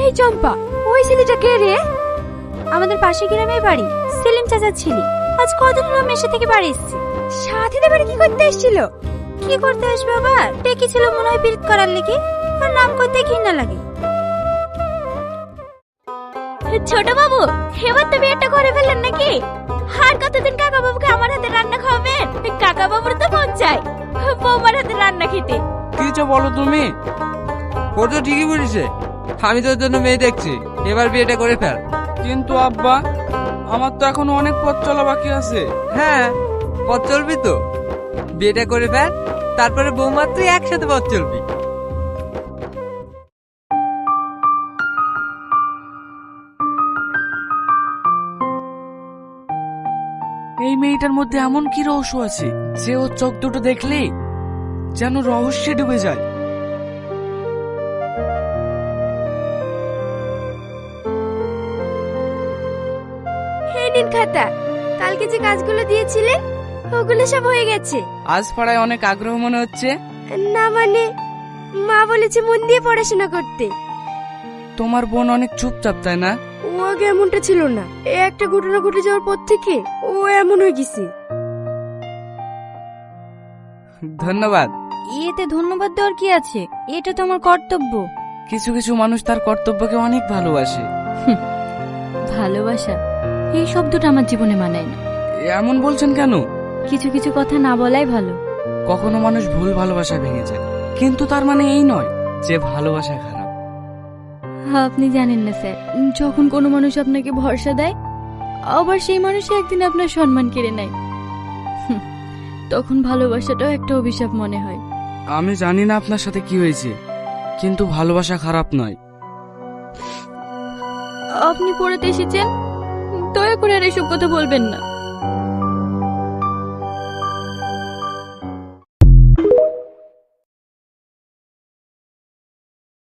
এই চম্পা, ওই ছেলেটা কে রে? আমাদের পাশে গ্রামের বাড়ি, সেলিম চাচার ছেলে। আজ কদিন হলো মেশে থেকে বাড়ি এসেছে। সাথীদের বাড়ি কি করতে এসেছিল? কি করতে আসবে আবার? ডেকেছিল মনে হয় বিরত করার লেগে, আর নাম করতে ঘৃণা লাগে। ছোট বাবু, এবার তো বিয়েটা করে ফেললেন নাকি? আর কতদিন কাকা বাবুকে আমার হাতে রান্না খাওয়াবেন? কাকা বাবুর তো মন চাই বৌমার হাতে রান্না খেতে। কিছু বলো তুমি? ও তো ঠিকই বলেছে, আমি তোর জন্য মেয়ে দেখছি, এবার বিয়েটা করে ফেল। কিন্তু আব্বা, আমার তো এখনো অনেক পথ চলা বাকি আছে। হ্যাঁ, পথ চলবি তো, বিয়েটা করে ফেল, তারপরে বৌমার তুই একসাথে পথ চলবি। এই মেয়েটার মধ্যে এমন কি রহস্য আছে যে ওর চোখ দুটো দেখলে যেন রহস্যে ডুবে যায়। এই নিন খাতা, কালকে যে কাজগুলো দিয়েছিলেন ওগুলো সব হয়ে গেছে। আজ পড়ায় অনেক আগ্রহ মনে হচ্ছে। না মানে, মা বলেছে মন দিয়ে পড়াশোনা করতে। তোমার বোন অনেক চুপচাপ, তাই না? ও আগে এমনটা ছিল না, এই একটা ঘটনা ঘটে যাওয়ার পর থেকে ও এমন হয়ে গেছে। ধন্যবাদ। এতে ধন্যবাদ দেওয়ার কি আছে? এটা তো আমার কর্তব্য। কিছু কিছু মানুষ তার কর্তব্যকে অনেক ভালোবাসে। ভালোবাসা এই শব্দটা আমার জীবনে মানায় না। এমন বলছেন কেন? কিছু কিছু কথা না বলাই ভালো। কখনো মানুষ ভুল ভালোবাসা ভেঙে যায়, কিন্তু তার মানে এই নয় যে ভালোবাসা খারাপ। আপনি জানেন না স্যার, যখন কোনো মানুষ আপনাকে ভরসা দেয়, আবার সেই মানুষই একদিন আপনার সম্মান কেড়ে নেয়, তখন ভালোবাসাটাও একটা অভিশাপ মনে হয়। আমি জানি না আপনার সাথে কি হয়েছে, কিন্তু ভালোবাসা খারাপ নয়। আপনি পড়াতে এসেছেন, দয়া করে আর এসব কথা বলবেন না।